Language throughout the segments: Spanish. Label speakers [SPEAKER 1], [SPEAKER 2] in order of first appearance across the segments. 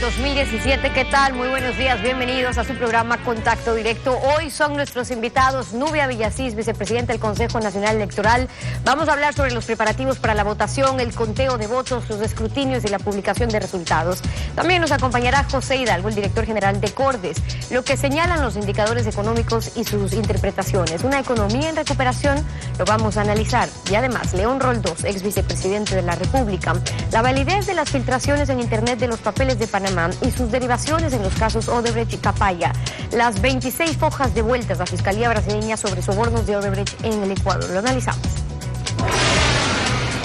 [SPEAKER 1] 2017. ¿Qué tal? Muy buenos días, bienvenidos a su programa Contacto Directo. Hoy son nuestros invitados Nubia Villasís, vicepresidenta del Consejo Nacional Electoral. Vamos a hablar sobre los preparativos para la votación, el conteo de votos, los escrutinios y la publicación de resultados. También nos acompañará José Hidalgo, el director general de Cordes, lo que señalan los indicadores económicos y sus interpretaciones. Una economía en recuperación, lo vamos a analizar. Y además, León Roldós, ex vicepresidente de la República, la validez de las filtraciones en Internet de los papeles de Panamá y sus derivaciones en los casos Odebrecht y Capaya, las 26 hojas devueltas a la Fiscalía brasileña sobre sobornos de Odebrecht en el Ecuador. Lo analizamos.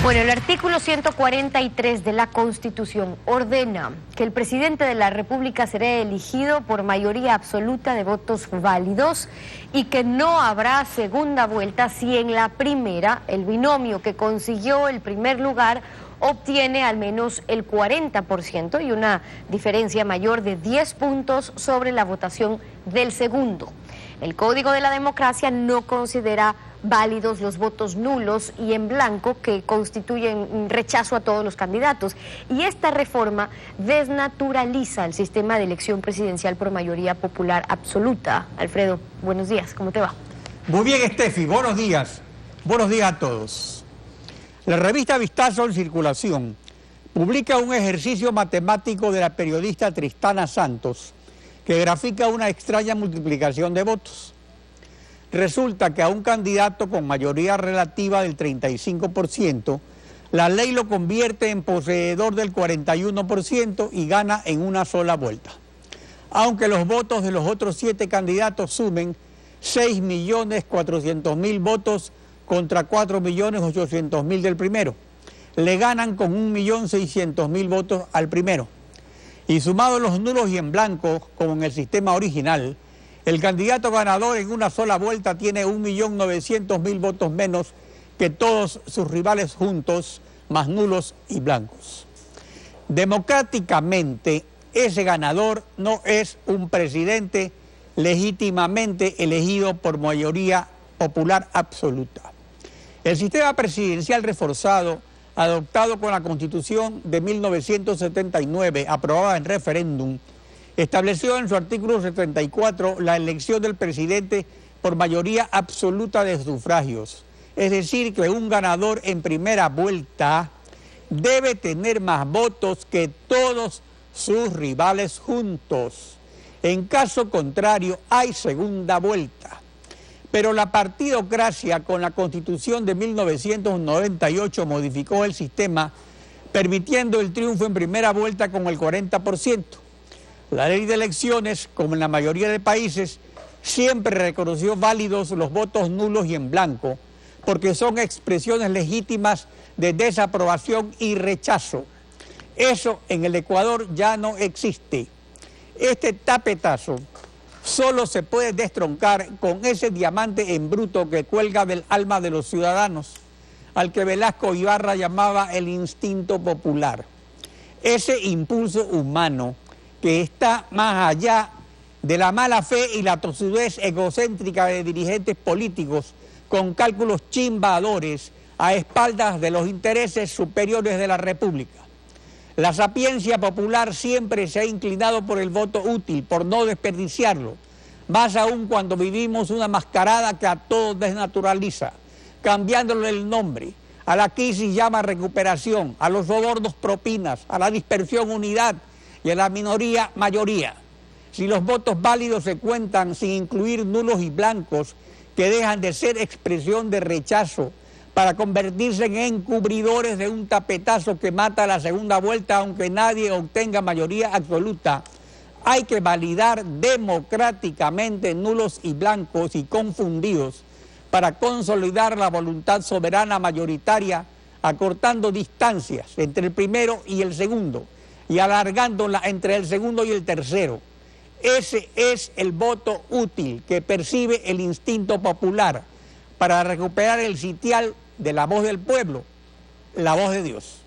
[SPEAKER 1] Bueno, el artículo 143 de la Constitución ordena que el presidente de la República será elegido por mayoría absoluta de votos válidos y que no habrá segunda vuelta si en la primera el binomio que consiguió el primer lugar obtiene al menos el 40% y una diferencia mayor de 10 puntos sobre la votación del segundo. El Código de la Democracia no considera válidos los votos nulos y en blanco que constituyen un rechazo a todos los candidatos. Y esta reforma desnaturaliza el sistema de elección presidencial por mayoría popular absoluta. Alfredo, buenos días, ¿cómo te va?
[SPEAKER 2] Muy bien, Estefi, buenos días. Buenos días a todos. La revista Vistazo en Circulación publica un ejercicio matemático de la periodista Tristana Santos que grafica una extraña multiplicación de votos. Resulta que a un candidato con mayoría relativa del 35%, la ley lo convierte en poseedor del 41% y gana en una sola vuelta. Aunque los votos de los otros 7 candidatos sumen 6.400.000 votos contra 4.800.000 del primero. Le ganan con 1.600.000 votos al primero. Y sumados los nulos y en blanco, como en el sistema original, el candidato ganador en una sola vuelta tiene 1.900.000 votos menos que todos sus rivales juntos, más nulos y blancos. Democráticamente, ese ganador no es un presidente legítimamente elegido por mayoría popular absoluta. El sistema presidencial reforzado, adoptado con la Constitución de 1979, aprobada en referéndum, estableció en su artículo 74 la elección del presidente por mayoría absoluta de sufragios. Es decir, que un ganador en primera vuelta debe tener más votos que todos sus rivales juntos. En caso contrario, hay segunda vuelta. Pero la partidocracia con la Constitución de 1998 modificó el sistema, permitiendo el triunfo en primera vuelta con el 40%. La ley de elecciones, como en la mayoría de países, siempre reconoció válidos los votos nulos y en blanco, porque son expresiones legítimas de desaprobación y rechazo. Eso en el Ecuador ya no existe. Este tapetazo solo se puede destroncar con ese diamante en bruto que cuelga del alma de los ciudadanos, al que Velasco Ibarra llamaba el instinto popular. Ese impulso humano que está más allá de la mala fe y la tosudez egocéntrica de dirigentes políticos con cálculos chimbadores a espaldas de los intereses superiores de la República. La sapiencia popular siempre se ha inclinado por el voto útil, por no desperdiciarlo, más aún cuando vivimos una mascarada que a todos desnaturaliza, cambiándole el nombre. A la crisis llama recuperación, a los sobornos propinas, a la dispersión unidad y a la minoría mayoría. Si los votos válidos se cuentan sin incluir nulos y blancos, que dejan de ser expresión de rechazo, para convertirse en encubridores de un tapetazo que mata a la segunda vuelta aunque nadie obtenga mayoría absoluta, hay que validar democráticamente nulos y blancos y confundidos para consolidar la voluntad soberana mayoritaria, acortando distancias entre el primero y el segundo y alargándola entre el segundo y el tercero. Ese es el voto útil que percibe el instinto popular para recuperar el sitial de la voz del pueblo, la voz de Dios.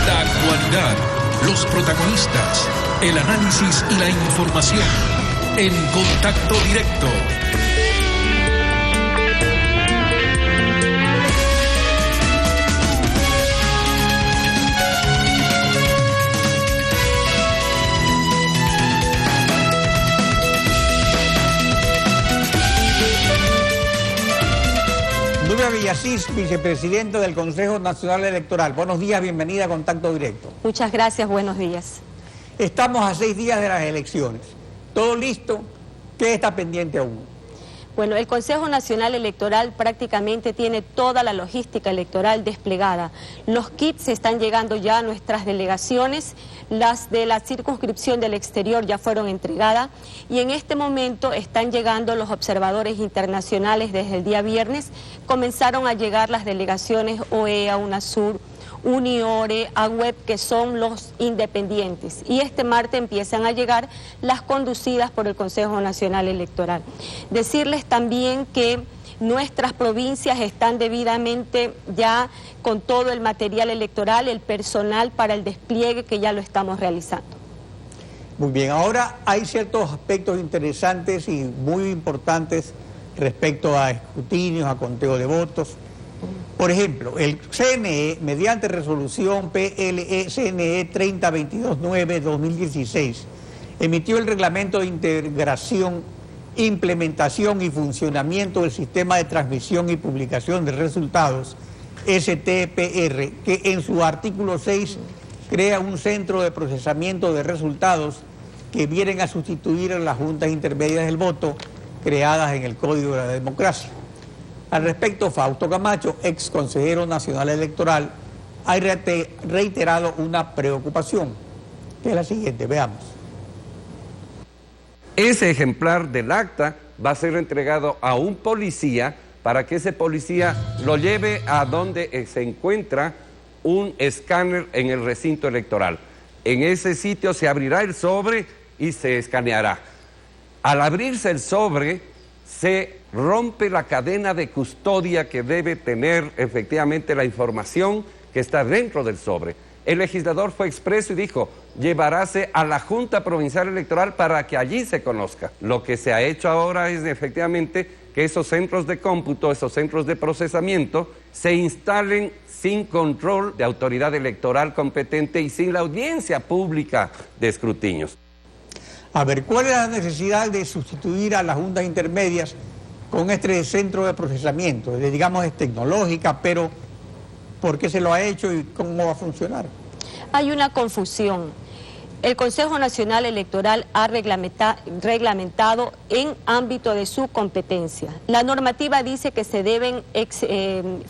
[SPEAKER 3] La actualidad, los protagonistas, el análisis y la información en Contacto Directo.
[SPEAKER 2] Villasís, vicepresidenta del Consejo Nacional Electoral. Buenos días, bienvenida a Contacto Directo.
[SPEAKER 4] Muchas gracias, buenos días.
[SPEAKER 2] Estamos a 6 días de las elecciones. ¿Todo listo? ¿Qué está pendiente aún?
[SPEAKER 4] Bueno, el Consejo Nacional Electoral prácticamente tiene toda la logística electoral desplegada. Los kits están llegando ya a nuestras delegaciones, las de la circunscripción del exterior ya fueron entregadas y en este momento están llegando los observadores internacionales desde el día viernes. Comenzaron a llegar las delegaciones OEA, UNASUR, Uniore, AWEB, que son los independientes, y este martes empiezan a llegar las conducidas por el Consejo Nacional Electoral. Decirles también que nuestras provincias están debidamente ya con todo el material electoral, el personal para el despliegue que ya lo estamos realizando.
[SPEAKER 2] Muy bien, ahora hay ciertos aspectos interesantes y muy importantes respecto a escrutinios, a conteo de votos. Por ejemplo, el CNE, mediante resolución PLE-CNE 3022-9-2016, emitió el reglamento de integración, implementación y funcionamiento del sistema de transmisión y publicación de resultados, STPR, que en su artículo 6 crea un centro de procesamiento de resultados que vienen a sustituir a las juntas intermedias del voto creadas en el Código de la Democracia. Al respecto, Fausto Camacho, ex consejero nacional electoral, ha reiterado una preocupación, que es la siguiente, veamos.
[SPEAKER 5] Ese ejemplar del acta va a ser entregado a un policía para que ese policía lo lleve a donde se encuentra un escáner en el recinto electoral. En ese sitio se abrirá el sobre y se escaneará. Al abrirse el sobre, se rompe la cadena de custodia que debe tener efectivamente la información que está dentro del sobre. El legislador fue expreso y dijo, llevaráse a la Junta Provincial Electoral para que allí se conozca. Lo que se ha hecho ahora es efectivamente que esos centros de cómputo, esos centros de procesamiento, se instalen sin control de autoridad electoral competente y sin la audiencia pública de escrutinios.
[SPEAKER 2] A ver, ¿cuál es la necesidad de sustituir a las juntas intermedias con este centro de procesamiento? Digamos, es tecnológica, pero ¿por qué se lo ha hecho y cómo va a funcionar?
[SPEAKER 4] Hay una confusión. El Consejo Nacional Electoral ha reglamentado en ámbito de su competencia. La normativa dice que se deben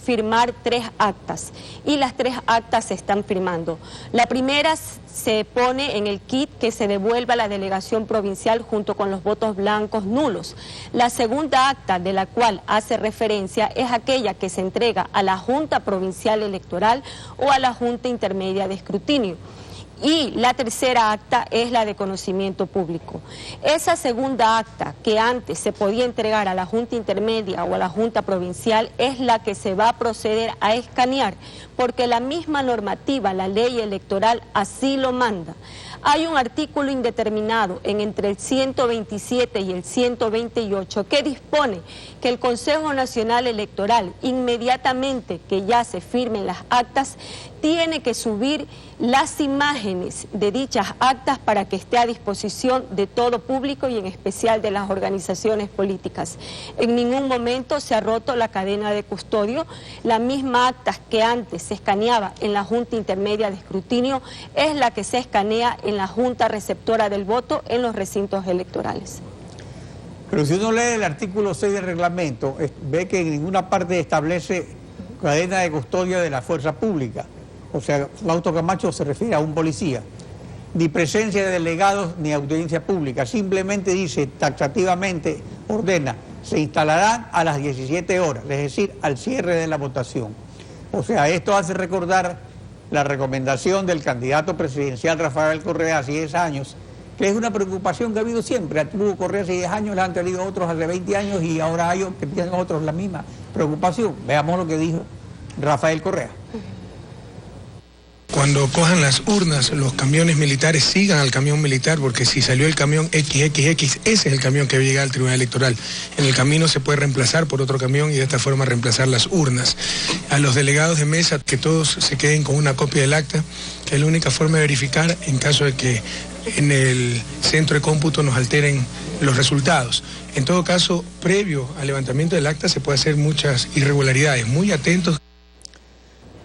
[SPEAKER 4] firmar 3 actas y las 3 actas se están firmando. La primera se pone en el kit que se devuelva a la delegación provincial junto con los votos blancos nulos. La segunda acta de la cual hace referencia es aquella que se entrega a la Junta Provincial Electoral o a la Junta Intermedia de Escrutinio. Y la tercera acta es la de conocimiento público. Esa segunda acta que antes se podía entregar a la Junta Intermedia o a la Junta Provincial es la que se va a proceder a escanear, porque la misma normativa, la ley electoral, así lo manda. Hay un artículo indeterminado entre el 127 y el 128 que dispone que el Consejo Nacional Electoral, inmediatamente que ya se firmen las actas, tiene que subir las imágenes de dichas actas para que esté a disposición de todo público y en especial de las organizaciones políticas. En ningún momento se ha roto la cadena de custodio. La misma acta que antes se escaneaba en la Junta Intermedia de Escrutinio es la que se escanea en la Junta Receptora del Voto en los recintos electorales.
[SPEAKER 2] Pero si uno lee el artículo 6 del reglamento, ve que en ninguna parte establece cadena de custodia de la fuerza pública. O sea, Fausto Camacho se refiere a un policía. Ni presencia de delegados ni audiencia pública. Simplemente dice, taxativamente, ordena, se instalarán a las 17 horas, es decir, al cierre de la votación. O sea, esto hace recordar la recomendación del candidato presidencial Rafael Correa hace 10 años, que es una preocupación que ha habido siempre. Tuvo Correa hace 10 años, le han tenido otros hace 20 años y ahora hay que tienen otros la misma preocupación. Veamos lo que dijo Rafael Correa.
[SPEAKER 6] Cuando cojan las urnas, los camiones militares sigan al camión militar, porque si salió el camión XXX, ese es el camión que va a llegar al Tribunal Electoral. En el camino se puede reemplazar por otro camión y de esta forma reemplazar las urnas. A los delegados de mesa, que todos se queden con una copia del acta, que es la única forma de verificar en caso de que en el centro de cómputo nos alteren los resultados. En todo caso, previo al levantamiento del acta se puede hacer muchas irregularidades, muy atentos.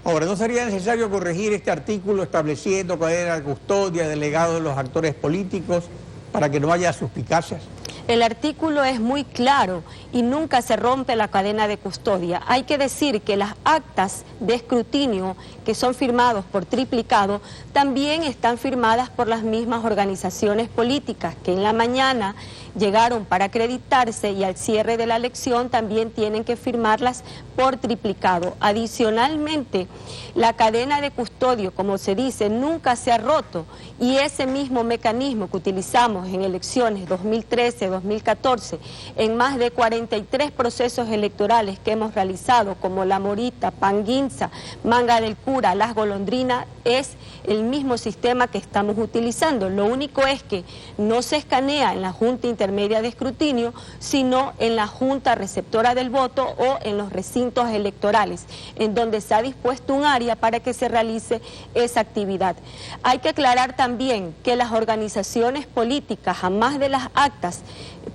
[SPEAKER 2] Ahora, ¿no sería necesario corregir este artículo estableciendo cadena de custodia, delegado de los actores políticos, para que no haya suspicacias?
[SPEAKER 4] El artículo es muy claro y nunca se rompe la cadena de custodia. Hay que decir que las actas de escrutinio que son firmados por triplicado también están firmadas por las mismas organizaciones políticas que en la mañana llegaron para acreditarse y al cierre de la elección también tienen que firmarlas por triplicado. Adicionalmente, la cadena de custodio, como se dice, nunca se ha roto y ese mismo mecanismo que utilizamos en elecciones 2013, 2014, en más de 43 procesos electorales que hemos realizado, como La Morita, Panguinza, Manga del Cura, Las Golondrinas, es el mismo sistema que estamos utilizando. Lo único es que no se escanea en la Junta Intermedia de Escrutinio, sino en la Junta Receptora del Voto o en los recintos electorales, en donde se ha dispuesto un área para que se realice esa actividad. Hay que aclarar también que las organizaciones políticas, jamás de las actas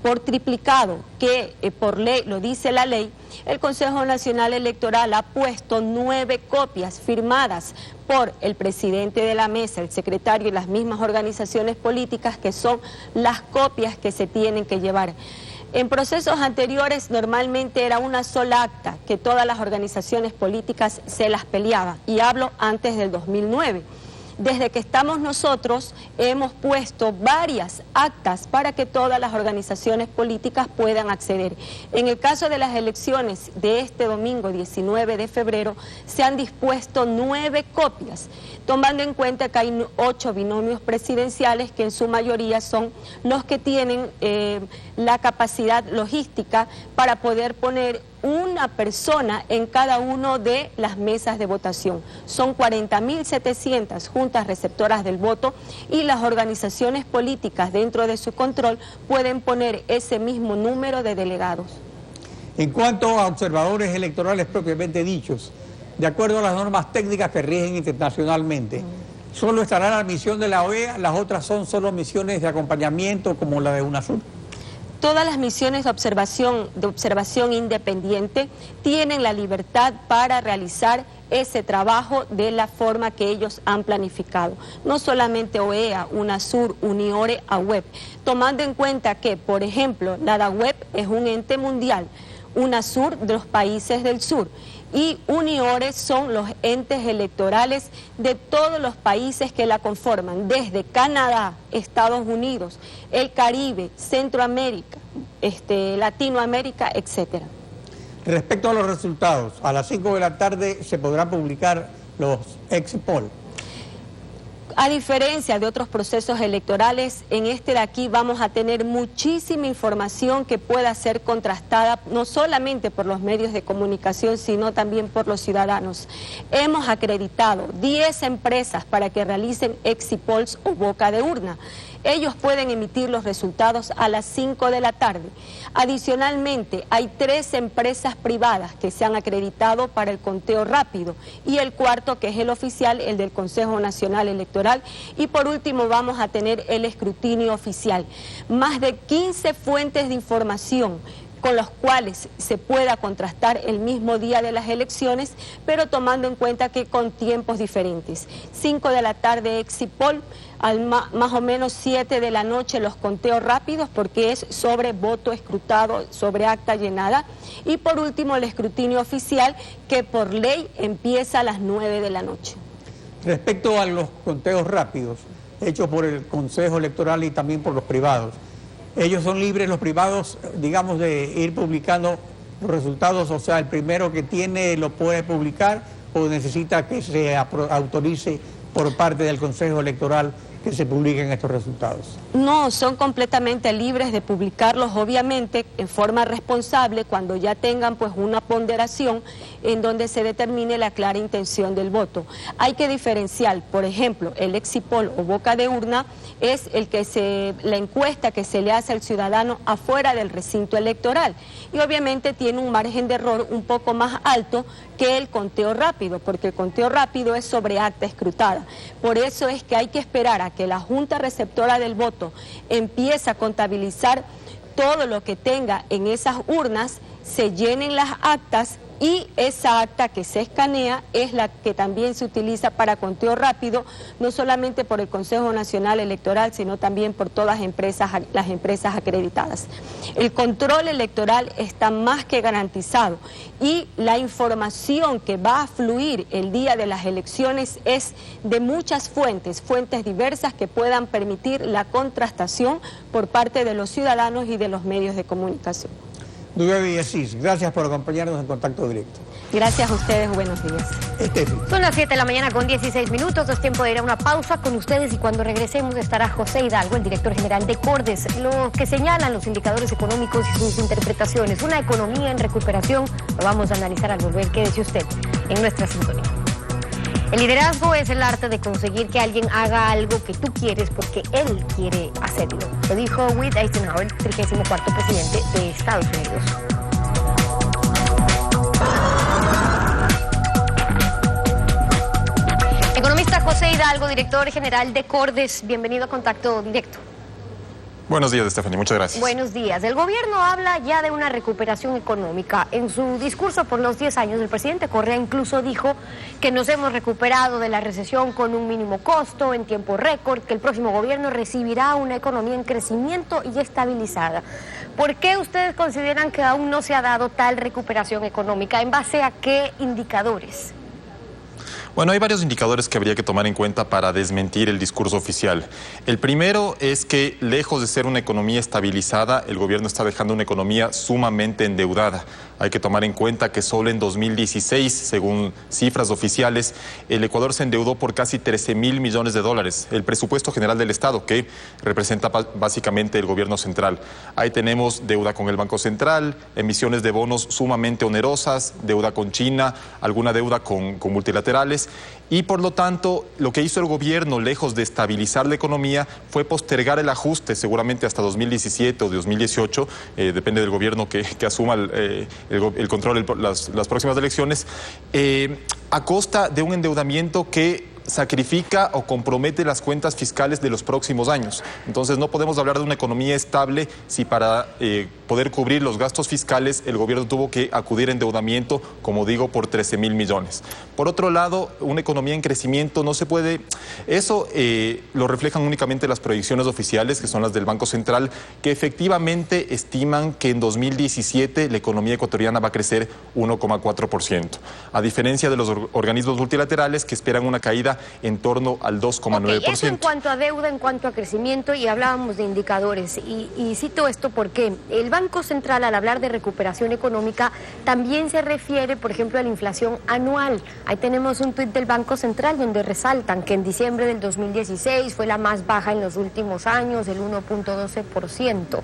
[SPEAKER 4] por triplicado, que por ley, lo dice la ley, el Consejo Nacional Electoral ha puesto 9 copias firmadas por el presidente de la mesa, el secretario y las mismas organizaciones políticas, que son las copias que se tienen que llevar. En procesos anteriores normalmente era una sola acta que todas las organizaciones políticas se las peleaban, y hablo antes del 2009. Desde que estamos nosotros hemos puesto varias actas para que todas las organizaciones políticas puedan acceder. En el caso de las elecciones de este domingo 19 de febrero se han dispuesto 9 copias, tomando en cuenta que hay 8 binomios presidenciales que en su mayoría son los que tienen la capacidad logística para poder poner una persona en cada una de las mesas de votación. Son 40.700 juntas receptoras del voto y las organizaciones políticas dentro de su control pueden poner ese mismo número de delegados.
[SPEAKER 2] En cuanto a observadores electorales propiamente dichos, de acuerdo a las normas técnicas que rigen internacionalmente, solo estará la misión de la OEA, las otras son solo misiones de acompañamiento como la de UNASUR.
[SPEAKER 4] Todas las misiones de observación independiente tienen la libertad para realizar ese trabajo de la forma que ellos han planificado. No solamente OEA, UNASUR, UNIORE, AWEB, tomando en cuenta que, por ejemplo, la AWEB es un ente mundial, UNASUR de los países del sur, y UNIORE son los entes electorales de todos los países que la conforman, desde Canadá, Estados Unidos, el Caribe, Centroamérica, Latinoamérica, etcétera.
[SPEAKER 2] Respecto a los resultados, a las 5 de la tarde se podrán publicar los exit poll.
[SPEAKER 4] A diferencia de otros procesos electorales, en este de aquí vamos a tener muchísima información que pueda ser contrastada no solamente por los medios de comunicación, sino también por los ciudadanos. Hemos acreditado 10 empresas para que realicen exit polls o boca de urna. Ellos pueden emitir los resultados a las 5 de la tarde. Adicionalmente, hay 3 empresas privadas que se han acreditado para el conteo rápido y el cuarto, que es el oficial, el del Consejo Nacional Electoral. Y por último vamos a tener el escrutinio oficial. Más de 15 fuentes de información con los cuales se pueda contrastar el mismo día de las elecciones, pero tomando en cuenta que con tiempos diferentes. 5 de la tarde exit poll, más o menos 7 de la noche los conteos rápidos, porque es sobre voto escrutado, sobre acta llenada, y por último el escrutinio oficial, que por ley empieza a las 9 de la noche.
[SPEAKER 2] Respecto a los conteos rápidos, hechos por el Consejo Electoral y también por los privados, ellos son libres, los privados, digamos, de ir publicando los resultados, o sea, el primero que tiene lo puede publicar, o necesita que se autorice por parte del Consejo Electoral que se publiquen estos resultados.
[SPEAKER 4] No, son completamente libres de publicarlos, obviamente, en forma responsable, cuando ya tengan pues una ponderación en donde se determine la clara intención del voto. Hay que diferenciar, por ejemplo, el exit poll o boca de urna es la encuesta que se le hace al ciudadano afuera del recinto electoral, y obviamente tiene un margen de error un poco más alto que el conteo rápido, porque el conteo rápido es sobre acta escrutada. Por eso es que hay que esperar a que la Junta Receptora del Voto empiece a contabilizar todo lo que tenga en esas urnas se llenen las actas, y esa acta que se escanea es la que también se utiliza para conteo rápido, no solamente por el Consejo Nacional Electoral, sino también por todas las empresas acreditadas. El control electoral está más que garantizado, y la información que va a fluir el día de las elecciones es de muchas fuentes diversas que puedan permitir la contrastación por parte de los ciudadanos y de los medios de comunicación.
[SPEAKER 2] Dubevi Asís, gracias por acompañarnos en Contacto Directo.
[SPEAKER 4] Gracias a ustedes, buenos días.
[SPEAKER 1] Son las 7 de la mañana con 16 minutos, es tiempo de ir a una pausa con ustedes y cuando regresemos estará José Hidalgo, el director general de Cordes, lo que señalan los indicadores económicos y sus interpretaciones. Una economía en recuperación, lo vamos a analizar al volver. Quédese usted en nuestra sintonía. El liderazgo es el arte de conseguir que alguien haga algo que tú quieres porque él quiere hacerlo. Lo dijo Dwight Eisenhower, 34º presidente de Estados Unidos. Economista José Hidalgo, director general de Cordes, bienvenido a Contacto Directo.
[SPEAKER 7] Buenos días, Stephanie, muchas gracias.
[SPEAKER 1] Buenos días. El gobierno habla ya de una recuperación económica. En su discurso por los 10 años, el presidente Correa incluso dijo que nos hemos recuperado de la recesión con un mínimo costo, en tiempo récord, que el próximo gobierno recibirá una economía en crecimiento y estabilizada. ¿Por qué ustedes consideran que aún no se ha dado tal recuperación económica? ¿En base a qué indicadores?
[SPEAKER 7] Bueno, hay varios indicadores que habría que tomar en cuenta para desmentir el discurso oficial. El primero es que, lejos de ser una economía estabilizada, el gobierno está dejando una economía sumamente endeudada. Hay que tomar en cuenta que solo en 2016, según cifras oficiales, el Ecuador se endeudó por casi 13.000 millones de dólares, el presupuesto general del Estado, que representa básicamente el gobierno central. Ahí tenemos deuda con el Banco Central, emisiones de bonos sumamente onerosas, deuda con China, alguna deuda con multilaterales. Y por lo tanto, lo que hizo el gobierno, lejos de estabilizar la economía, fue postergar el ajuste seguramente hasta 2017 o 2018, depende del gobierno que asuma el control las próximas elecciones, a costa de un endeudamiento que sacrifica o compromete las cuentas fiscales de los próximos años. Entonces no podemos hablar de una economía estable si para poder cubrir los gastos fiscales el gobierno tuvo que acudir a endeudamiento, como digo, por 13.000 millones. Por otro lado, una economía en crecimiento no se puede... Eso lo reflejan únicamente las proyecciones oficiales, que son las del Banco Central, que efectivamente estiman que en 2017 la economía ecuatoriana va a crecer 1,4%, a diferencia de los organismos multilaterales que esperan una caída en torno al 2,9%.
[SPEAKER 1] Okay, eso en cuanto a deuda, en cuanto a crecimiento, y hablábamos de indicadores. Y cito esto porque el Banco Central, al hablar de recuperación económica, también se refiere, por ejemplo, a la inflación anual. Ahí tenemos un tuit del Banco Central donde resaltan que en diciembre del 2016 fue la más baja en los últimos años, el 1,12%.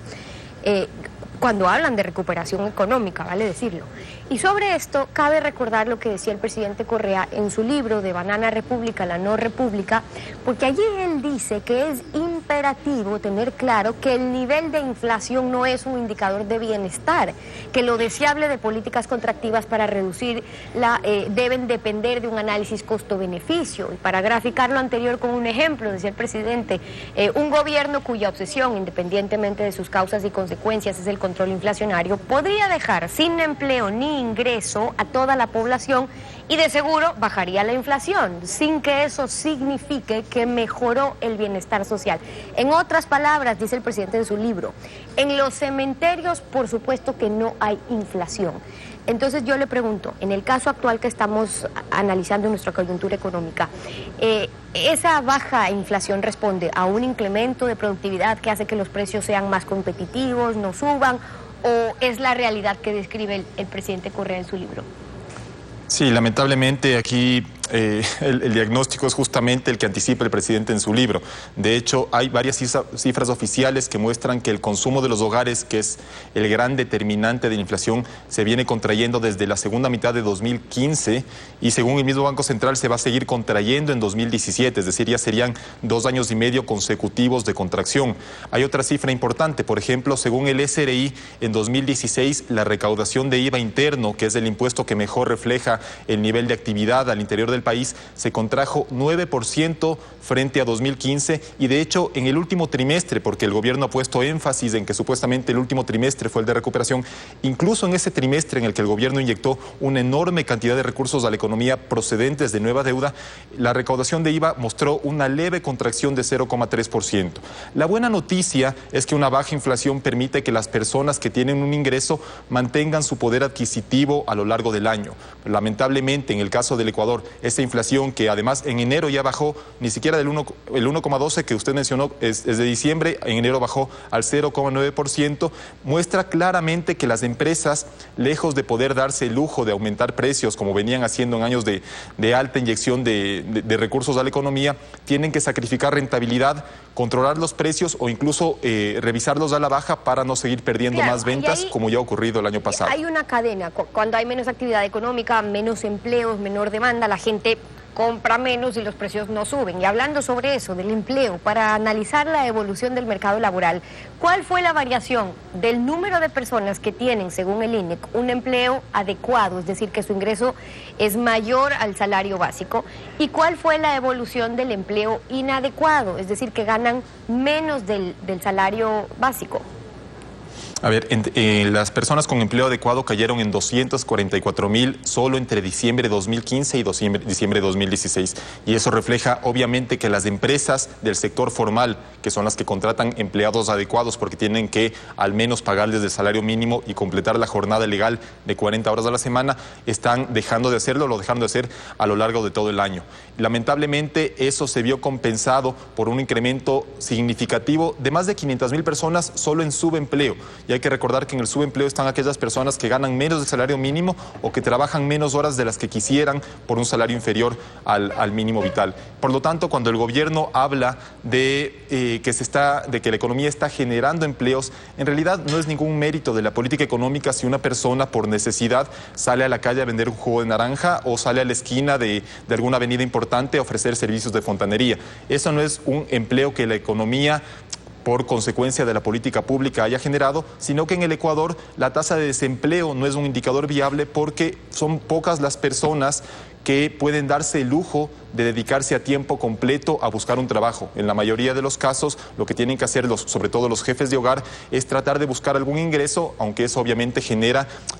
[SPEAKER 1] Cuando hablan de recuperación económica, vale decirlo. Y sobre esto, cabe recordar lo que decía el presidente Correa en su libro de Banana República, la no república, porque allí él dice que es imperativo tener claro que el nivel de inflación no es un indicador de bienestar, que lo deseable de políticas contractivas para reducirla deben depender de un análisis costo-beneficio. Y para graficar lo anterior con un ejemplo, decía el presidente, un gobierno cuya obsesión, independientemente de sus causas y consecuencias, es el control inflacionario, podría dejar sin empleo ni ingreso a toda la población y de seguro bajaría la inflación, sin que eso signifique que mejoró el bienestar social. En otras palabras, dice el presidente en su libro, en los cementerios por supuesto que no hay inflación. Entonces yo le pregunto, en el caso actual que estamos analizando en nuestra coyuntura económica, ¿esa baja inflación responde a un incremento de productividad que hace que los precios sean más competitivos, no suban, o es la realidad que describe el presidente Correa en su libro?
[SPEAKER 7] Sí, lamentablemente aquí el diagnóstico es justamente el que anticipa el presidente en su libro. De hecho, hay varias cifras oficiales que muestran que el consumo de los hogares, que es el gran determinante de la inflación, se viene contrayendo desde la segunda mitad de 2015 y según el mismo Banco Central se va a seguir contrayendo en 2017, es decir, ya serían 2 años y medio consecutivos de contracción. Hay otra cifra importante, por ejemplo, según el SRI, en 2016 la recaudación de IVA interno, que es el impuesto que mejor refleja el nivel de actividad al interior del el país se contrajo 9% frente a 2015 y de hecho en el último trimestre, porque el gobierno ha puesto énfasis en que supuestamente el último trimestre fue el de recuperación, incluso en ese trimestre en el que el gobierno inyectó una enorme cantidad de recursos a la economía procedentes de nueva deuda, la recaudación de IVA mostró una leve contracción de 0,3%. La buena noticia es que una baja inflación permite que las personas que tienen un ingreso mantengan su poder adquisitivo a lo largo del año. Lamentablemente, en el caso del Ecuador, esa inflación que además en enero ya bajó, ni siquiera del 1,12 que usted mencionó es de diciembre, en enero bajó al 0,9%, muestra claramente que las empresas, lejos de poder darse el lujo de aumentar precios como venían haciendo en años de alta inyección de recursos a la economía, tienen que sacrificar rentabilidad, controlar los precios o incluso revisarlos a la baja para no seguir perdiendo más ventas, como ya ha ocurrido el año pasado.
[SPEAKER 1] Hay una cadena, cuando hay menos actividad económica, menos empleos, menor demanda, la gente compra menos y los precios no suben. Y hablando sobre eso, del empleo, para analizar la evolución del mercado laboral, ¿cuál fue la variación del número de personas que tienen, según el INEC, un empleo adecuado, es decir, que su ingreso es mayor al salario básico? ¿Y cuál fue la evolución del empleo inadecuado, es decir, que ganan menos del salario básico?
[SPEAKER 7] A ver, las personas con empleo adecuado cayeron en 244,000 solo entre diciembre de 2015 y diciembre de 2016. Y eso refleja obviamente que las empresas del sector formal, que son las que contratan empleados adecuados porque tienen que al menos pagarles el salario mínimo y completar la jornada legal de 40 horas a la semana, están dejando de hacerlo, lo dejaron de hacer a lo largo de todo el año. Lamentablemente eso se vio compensado por un incremento significativo de más de 500,000 personas solo en subempleo. Y hay que recordar que en el subempleo están aquellas personas que ganan menos del salario mínimo o que trabajan menos horas de las que quisieran por un salario inferior al mínimo vital. Por lo tanto, cuando el gobierno habla de que la economía está generando empleos, en realidad no es ningún mérito de la política económica si una persona por necesidad sale a la calle a vender un jugo de naranja o sale a la esquina de alguna avenida importante a ofrecer servicios de fontanería. Eso no es un empleo que la economía por consecuencia de la política pública haya generado, sino que en el Ecuador la tasa de desempleo no es un indicador viable porque son pocas las personas que pueden darse el lujo de dedicarse a tiempo completo a buscar un trabajo. En la mayoría de los casos, lo que tienen que hacer, sobre todo los jefes de hogar, es tratar de buscar algún ingreso, aunque eso obviamente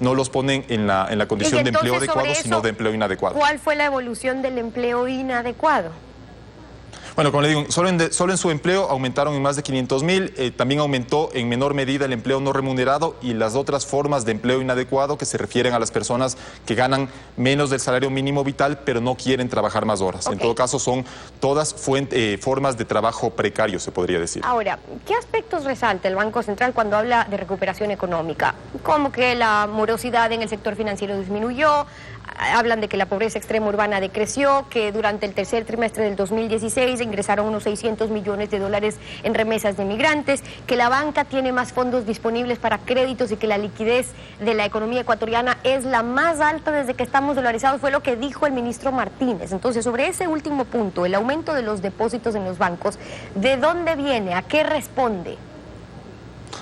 [SPEAKER 7] no los ponen en la condición de empleo adecuado, sino de empleo inadecuado.
[SPEAKER 1] ¿Cuál fue la evolución del empleo inadecuado?
[SPEAKER 7] Bueno, como le digo, solo en su empleo aumentaron en más de 500,000, también aumentó en menor medida el empleo no remunerado y las otras formas de empleo inadecuado que se refieren a las personas que ganan menos del salario mínimo vital pero no quieren trabajar más horas. Okay. En todo caso son todas formas de trabajo precario, se podría decir.
[SPEAKER 1] Ahora, ¿qué aspectos resalta el Banco Central cuando habla de recuperación económica? Como que la morosidad en el sector financiero disminuyó, hablan de que la pobreza extrema urbana decreció, que durante el tercer trimestre del 2016 ingresaron unos 600 millones de dólares en remesas de migrantes, que la banca tiene más fondos disponibles para créditos y que la liquidez de la economía ecuatoriana es la más alta desde que estamos dolarizados, fue lo que dijo el ministro Martínez. Entonces, sobre ese último punto, el aumento de los depósitos en los bancos, ¿de dónde viene? ¿A qué responde?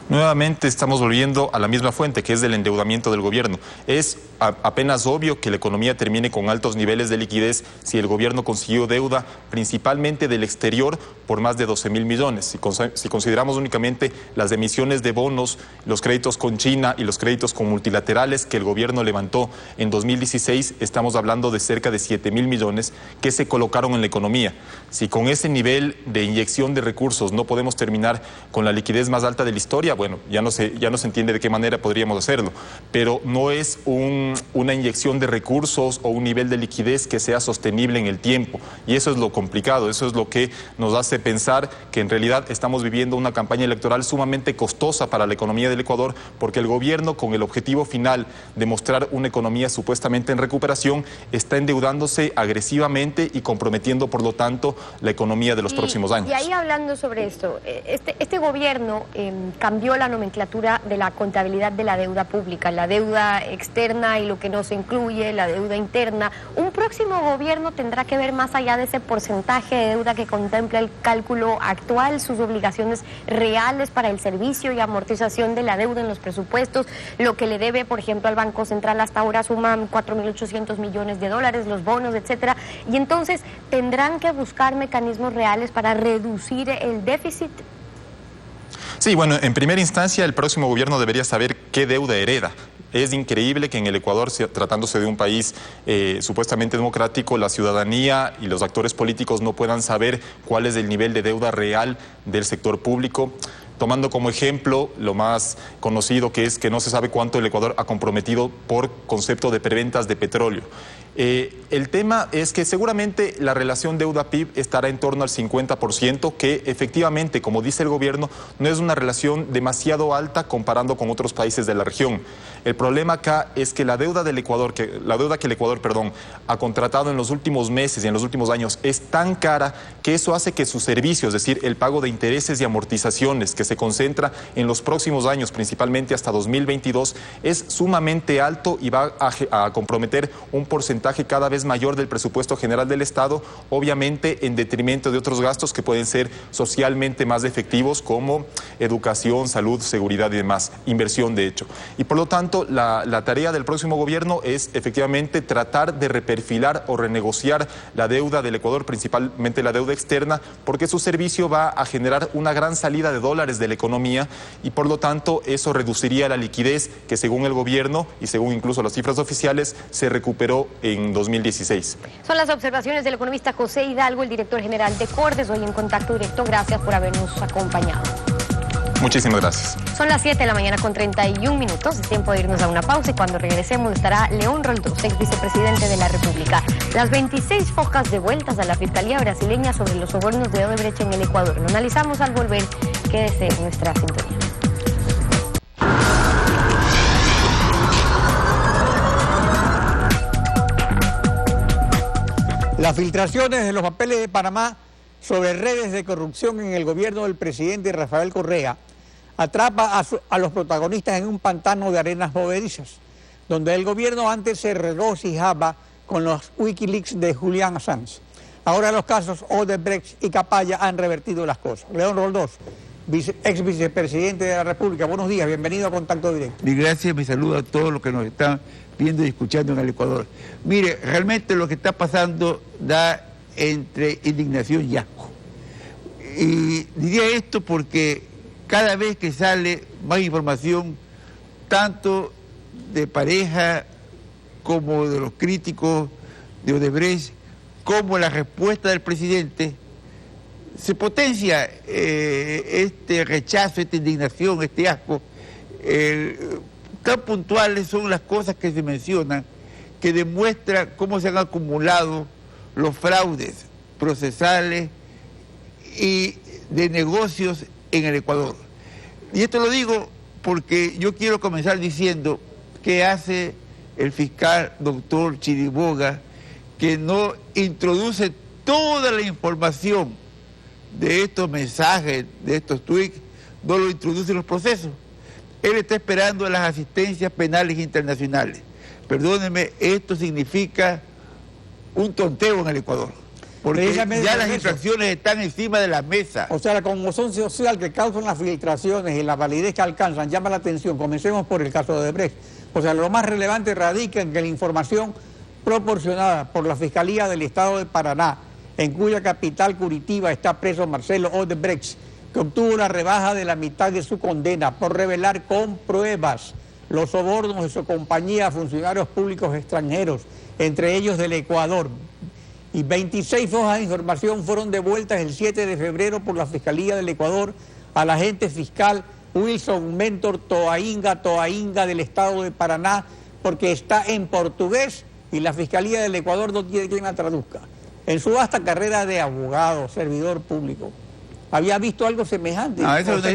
[SPEAKER 7] Nuevamente estamos volviendo a la misma fuente, que es del endeudamiento del gobierno. Es apenas obvio que la economía termine con altos niveles de liquidez si el gobierno consiguió deuda, principalmente del exterior, por más de 12,000 millones. Si consideramos únicamente las emisiones de bonos, los créditos con China y los créditos con multilaterales que el gobierno levantó en 2016, estamos hablando de cerca de 7,000 millones que se colocaron en la economía. Si con ese nivel de inyección de recursos no podemos terminar con la liquidez más alta de la historia, bueno, ya no se entiende de qué manera podríamos hacerlo, pero no es una inyección de recursos o un nivel de liquidez que sea sostenible en el tiempo, y eso es lo complicado, eso es lo que nos hace pensar que en realidad estamos viviendo una campaña electoral sumamente costosa para la economía del Ecuador, porque el gobierno, con el objetivo final de mostrar una economía supuestamente en recuperación, está endeudándose agresivamente y comprometiendo, por lo tanto, la economía de los próximos años.
[SPEAKER 1] Y ahí hablando sobre esto, este gobierno cambió la nomenclatura de la contabilidad de la deuda pública, la deuda externa y lo que no se incluye, la deuda interna. Un próximo gobierno tendrá que ver más allá de ese porcentaje de deuda que contempla el cálculo actual, sus obligaciones reales para el servicio y amortización de la deuda en los presupuestos, lo que le debe, por ejemplo, al Banco Central hasta ahora suman 4.800 millones de dólares, los bonos, etcétera, y entonces tendrán que buscar mecanismos reales para reducir el déficit.
[SPEAKER 7] Sí, bueno, en primera instancia el próximo gobierno debería saber qué deuda hereda. Es increíble que en el Ecuador, tratándose de un país supuestamente democrático, la ciudadanía y los actores políticos no puedan saber cuál es el nivel de deuda real del sector público. Tomando como ejemplo lo más conocido, que es que no se sabe cuánto el Ecuador ha comprometido por concepto de preventas de petróleo. El tema es que seguramente la relación deuda-PIB estará en torno al 50%, que efectivamente, como dice el gobierno, no es una relación demasiado alta comparando con otros países de la región. El problema acá es que la deuda que el Ecuador, ha contratado en los últimos meses y en los últimos años es tan cara que eso hace que sus servicios, es decir, el pago de intereses y amortizaciones que se concentra en los próximos años, principalmente hasta 2022, es sumamente alto y va a comprometer un porcentaje cada vez mayor del presupuesto general del Estado, obviamente en detrimento de otros gastos que pueden ser socialmente más efectivos, como educación, salud, seguridad y demás, inversión de hecho. Y por lo tanto, la tarea del próximo gobierno es efectivamente tratar de reperfilar o renegociar la deuda del Ecuador, principalmente la deuda externa, porque su servicio va a generar una gran salida de dólares de la economía y por lo tanto eso reduciría la liquidez que según el gobierno y según incluso las cifras oficiales se recuperó en 2016.
[SPEAKER 1] Son las observaciones del economista José Hidalgo, el director general de Cordes, hoy en Contacto Directo. Gracias por habernos acompañado.
[SPEAKER 7] Muchísimas gracias.
[SPEAKER 1] Son las 7 de la mañana con 31 minutos. Es tiempo de irnos a una pausa y cuando regresemos estará León Roldós, ex vicepresidente de la República. Las 26 fojas devueltas a la Fiscalía brasileña sobre los sobornos de Odebrecht en el Ecuador. Lo analizamos al volver. Quédese en nuestra sintonía.
[SPEAKER 2] Las filtraciones de los papeles de Panamá sobre redes de corrupción en el gobierno del presidente Rafael Correa atrapa a los protagonistas en un pantano de arenas movedizas, donde el gobierno antes se regocijaba con los Wikileaks de Julian Assange. Ahora los casos Odebrecht y Capaya han revertido las cosas. León Roldós, ex vicepresidente de la República, buenos días, bienvenido a Contacto Directo.
[SPEAKER 8] Y gracias, mi saludo a todos los que nos están viendo y escuchando en el Ecuador. Mire, realmente lo que está pasando da entre indignación y asco. Y diría esto porque cada vez que sale más información, tanto de pareja como de los críticos de Odebrecht, como la respuesta del presidente, se potencia este rechazo, esta indignación, este asco. Tan puntuales son las cosas que se mencionan que demuestran cómo se han acumulado los fraudes procesales y de negocios en el Ecuador. Y esto lo digo porque yo quiero comenzar diciendo qué hace el fiscal doctor Chiriboga, que no introduce toda la información de estos mensajes, de estos tweets, no lo introduce en los procesos. Él está esperando las asistencias penales internacionales. Perdónenme, esto significa un tonteo en el Ecuador, porque ya las infracciones están encima de la mesa.
[SPEAKER 2] O sea, la conmoción social que causan las filtraciones y la validez que alcanzan llama la atención. Comencemos por el caso de Odebrecht. O sea, lo más relevante radica en que la información proporcionada por la Fiscalía del Estado de Paraná, en cuya capital Curitiba está preso Marcelo Odebrecht, que obtuvo una rebaja de la mitad de su condena por revelar con pruebas los sobornos de su compañía a funcionarios públicos extranjeros, entre ellos del Ecuador. Y 26 hojas de información fueron devueltas el 7 de febrero por la Fiscalía del Ecuador al agente fiscal Wilson Mentor Toainga del Estado de Paraná, porque está en portugués y la Fiscalía del Ecuador no tiene quien la traduzca. En su vasta carrera de abogado, servidor público, ¿había visto algo semejante?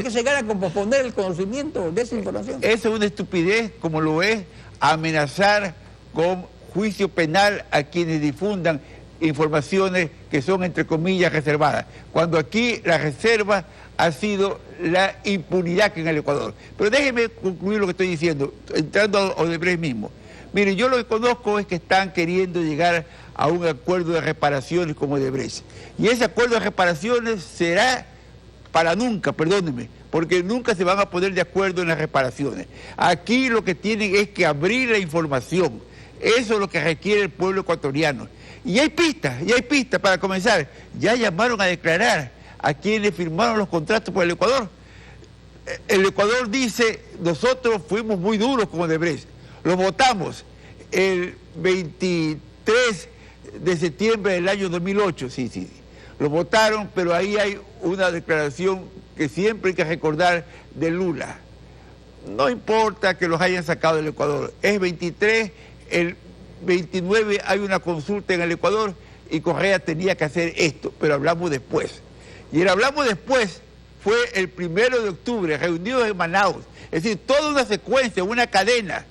[SPEAKER 2] ¿Qué se gana con posponer el conocimiento de esa información?
[SPEAKER 8] Eso es una estupidez, como lo es amenazar con juicio penal a quienes difundan informaciones que son, entre comillas, reservadas. Cuando aquí la reserva ha sido la impunidad que en el Ecuador. Pero déjeme concluir lo que estoy diciendo, entrando a Odebrecht mismo. Miren, yo lo que conozco es que están queriendo llegar a un acuerdo de reparaciones con Odebrecht. Y ese acuerdo de reparaciones será para nunca, perdónenme, porque nunca se van a poner de acuerdo en las reparaciones. Aquí lo que tienen es que abrir la información. Eso es lo que requiere el pueblo ecuatoriano. Y hay pistas para comenzar. Ya llamaron a declarar a quienes firmaron los contratos por el Ecuador. El Ecuador dice, nosotros fuimos muy duros con Odebrecht. Lo votamos el 23 de septiembre del año 2008, sí. Lo votaron, pero ahí hay una declaración que siempre hay que recordar de Lula. No importa que los hayan sacado del Ecuador, es 23, el 29 hay una consulta en el Ecuador y Correa tenía que hacer esto, pero hablamos después. Y el hablamos después fue el 1 de octubre, reunidos en Manaus. Es decir, toda una secuencia, una cadena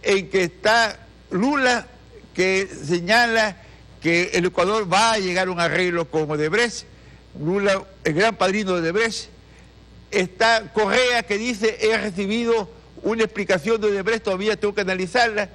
[SPEAKER 8] en que está Lula, que señala que el Ecuador va a llegar a un arreglo con Odebrecht, Lula, el gran padrino de Odebrecht. Está Correa, que dice, he recibido una explicación de Odebrecht, todavía tengo que analizarla.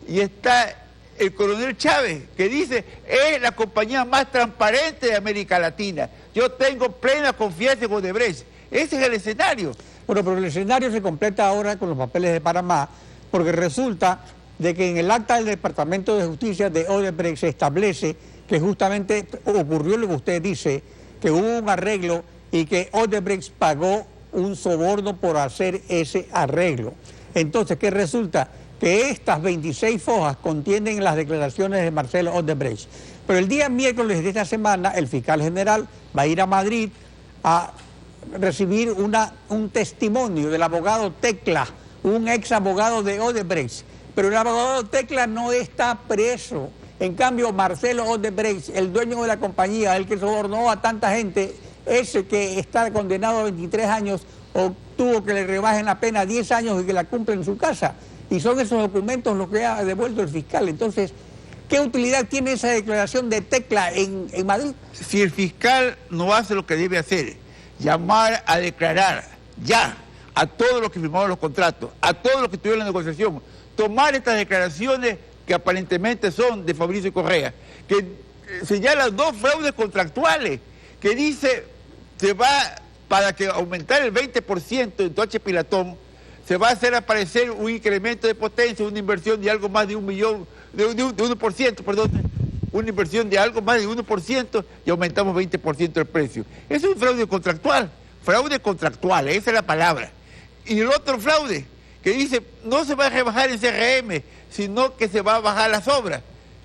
[SPEAKER 8] Y está el coronel Chávez, que dice, es la compañía más transparente de América Latina. Yo tengo plena confianza en Odebrecht. Ese es el escenario.
[SPEAKER 2] Bueno, pero el escenario se completa ahora con los papeles de Panamá, porque resulta de que en el acta del Departamento de Justicia de Odebrecht se establece que justamente ocurrió lo que usted dice, que hubo un arreglo y que Odebrecht pagó un soborno por hacer ese arreglo. Entonces, ¿qué resulta? Que estas 26 hojas contienen las declaraciones de Marcelo Odebrecht. Pero el día miércoles de esta semana, el fiscal general va a ir a Madrid a recibir un testimonio del abogado Tecla, un ex abogado de Odebrecht. Pero el abogado Tecla no está preso. En cambio, Marcelo Odebrecht, el dueño de la compañía, el que sobornó a tanta gente, ese que está condenado a 23 años, obtuvo que le rebajen la pena a 10 años y que la cumpla en su casa. Y son esos documentos los que ha devuelto el fiscal. Entonces, ¿qué utilidad tiene esa declaración de Tecla en Madrid?
[SPEAKER 8] Si el fiscal no hace lo que debe hacer, llamar a declarar ya a todos los que firmaron los contratos, a todos los que tuvieron la negociación, tomar estas declaraciones que aparentemente son de Fabricio Correa, que señalan 2 fraudes contractuales, que dice se va, para que aumentar el 20% en Toche Pilatón, se va a hacer aparecer un incremento de potencia, una inversión de algo más de 1 millón, de 1%, perdón, una inversión de algo más de 1% y aumentamos 20% el precio. Es un fraude contractual, esa es la palabra. Y el otro fraude, que dice, no se va a rebajar el CRM, sino que se va a bajar las obras.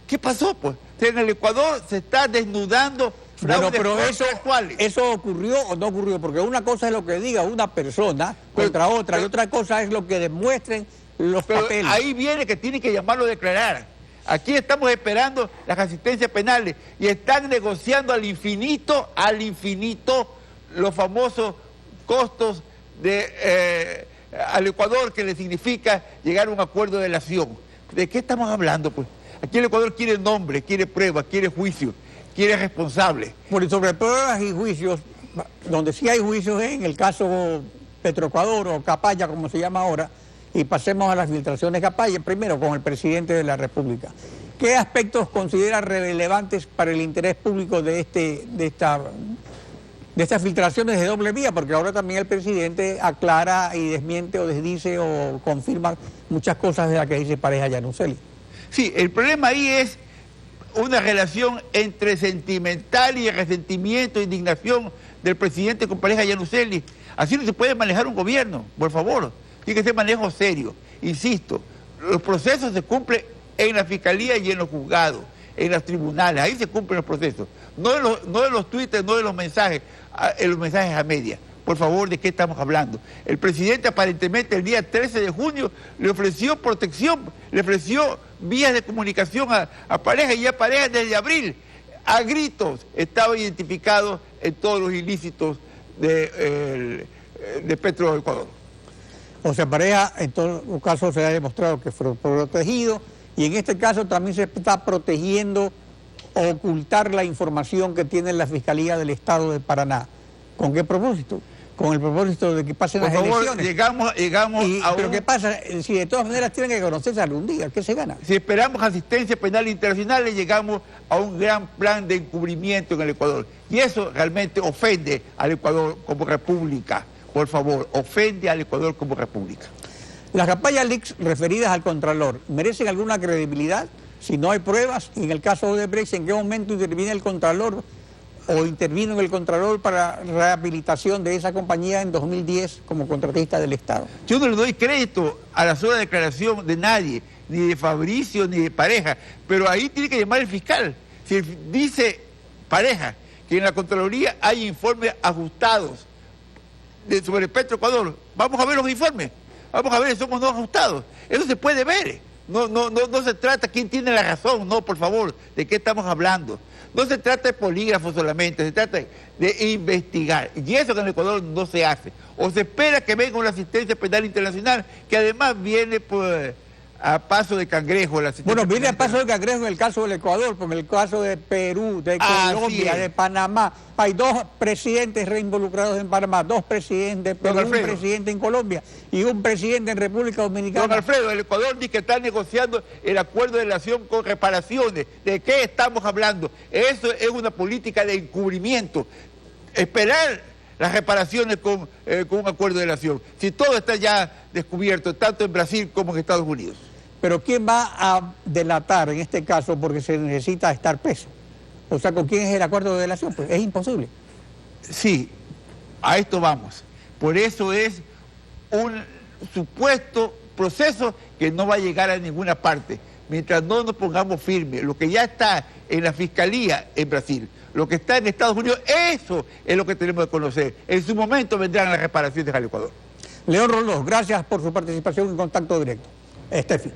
[SPEAKER 8] ¿Qué pasó, pues? En el Ecuador se está desnudando fraudes contractuales.
[SPEAKER 2] ¿Eso ocurrió o no ocurrió? Porque una cosa es lo que diga una persona contra otra, y otra cosa es lo que demuestren los papeles.
[SPEAKER 8] Ahí viene que tienen que llamarlo a declarar. Aquí estamos esperando las asistencias penales y están negociando al infinito los famosos costos al Ecuador, que le significa llegar a un acuerdo de delación. ¿De qué estamos hablando, pues? Aquí el Ecuador quiere nombre, quiere pruebas, quiere juicio, quiere responsables.
[SPEAKER 2] Bueno, y sobre pruebas y juicios, donde sí hay juicios en el caso Petroecuador o Capaya, como se llama ahora, y pasemos a las filtraciones Capaya, primero con el presidente de la República. ¿Qué aspectos considera relevantes para el interés público de estas filtraciones de doble vía? Porque ahora también el presidente aclara y desmiente o desdice o confirma muchas cosas de las que dice Pareja Yanuseli.
[SPEAKER 8] Sí, el problema ahí es una relación entre sentimental y resentimiento, indignación del presidente con Pareja Yanuseli. Así no se puede manejar un gobierno, por favor. Tiene que ser manejo serio. Insisto, los procesos se cumplen en la fiscalía y en los juzgados, en los tribunales. Ahí se cumplen los procesos. No en los twitters, no en los mensajes a media. Por favor, ¿de qué estamos hablando? El presidente aparentemente el día 13 de junio le ofreció protección, le ofreció vías de comunicación a Pareja, y ya Pareja desde abril, a gritos, estaba identificado en todos los ilícitos de Petroecuador.
[SPEAKER 2] O sea, Pareja en todos los casos se ha demostrado que fue protegido, y en este caso también se está protegiendo ocultar la información que tiene la Fiscalía del Estado de Paraná. ¿Con qué propósito? Con el propósito de que pasen las elecciones.
[SPEAKER 8] Llegamos
[SPEAKER 2] ¿Pero qué pasa? Si de todas maneras tienen que conocerse algún día, ¿qué se gana?
[SPEAKER 8] Si esperamos asistencia penal internacional, llegamos a un gran plan de encubrimiento en el Ecuador. Y eso realmente ofende al Ecuador como república. Por favor, ofende al Ecuador como república.
[SPEAKER 2] Las campañas leaks referidas al Contralor, ¿merecen alguna credibilidad? Si no hay pruebas, y en el caso de Odebrecht, ¿en qué momento interviene el Contralor o intervino en el Contralor para rehabilitación de esa compañía en 2010 como contratista del Estado?
[SPEAKER 8] Yo no le doy crédito a la sola declaración de nadie, ni de Fabricio, ni de Pareja, pero ahí tiene que llamar el fiscal. Si dice Pareja que en la Contraloría hay informes ajustados sobre Petroecuador, vamos a ver los informes, vamos a ver si somos no ajustados. Eso se puede ver. No se trata quién tiene la razón, no, por favor, ¿de qué estamos hablando? No se trata de polígrafo solamente, se trata de investigar. Y eso que en el Ecuador no se hace. O se espera que venga una asistencia penal internacional, que además viene pues, a paso de cangrejo.
[SPEAKER 2] Bueno, viene a paso de cangrejo en el caso del Ecuador, porque en el caso de Perú, de Colombia, de Panamá, hay 2 presidentes reinvolucrados en Panamá, 2 presidentes de Perú, un presidente en Colombia y un presidente en República Dominicana.
[SPEAKER 8] Don Alfredo, el Ecuador dice que está negociando el acuerdo de relación con reparaciones. ¿De qué estamos hablando? Eso es una política de encubrimiento. Esperar las reparaciones con un acuerdo de relación. Si todo está ya descubierto, tanto en Brasil como en Estados Unidos.
[SPEAKER 2] Pero ¿quién va a delatar en este caso? Porque se necesita estar preso. O sea, ¿con quién es el acuerdo de delación? Pues es imposible.
[SPEAKER 8] Sí, a esto vamos. Por eso es un supuesto proceso que no va a llegar a ninguna parte. Mientras no nos pongamos firmes, lo que ya está en la Fiscalía en Brasil, lo que está en Estados Unidos, eso es lo que tenemos que conocer. En su momento vendrán las reparaciones al Ecuador.
[SPEAKER 2] León Roldós, gracias por su participación en Contacto Directo. Estefi.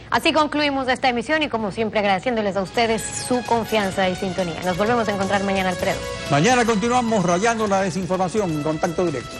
[SPEAKER 1] Así concluimos esta emisión y como siempre agradeciéndoles a ustedes su confianza y sintonía. Nos volvemos a encontrar mañana, Alfredo.
[SPEAKER 2] Mañana continuamos rayando la desinformación en Contacto Directo.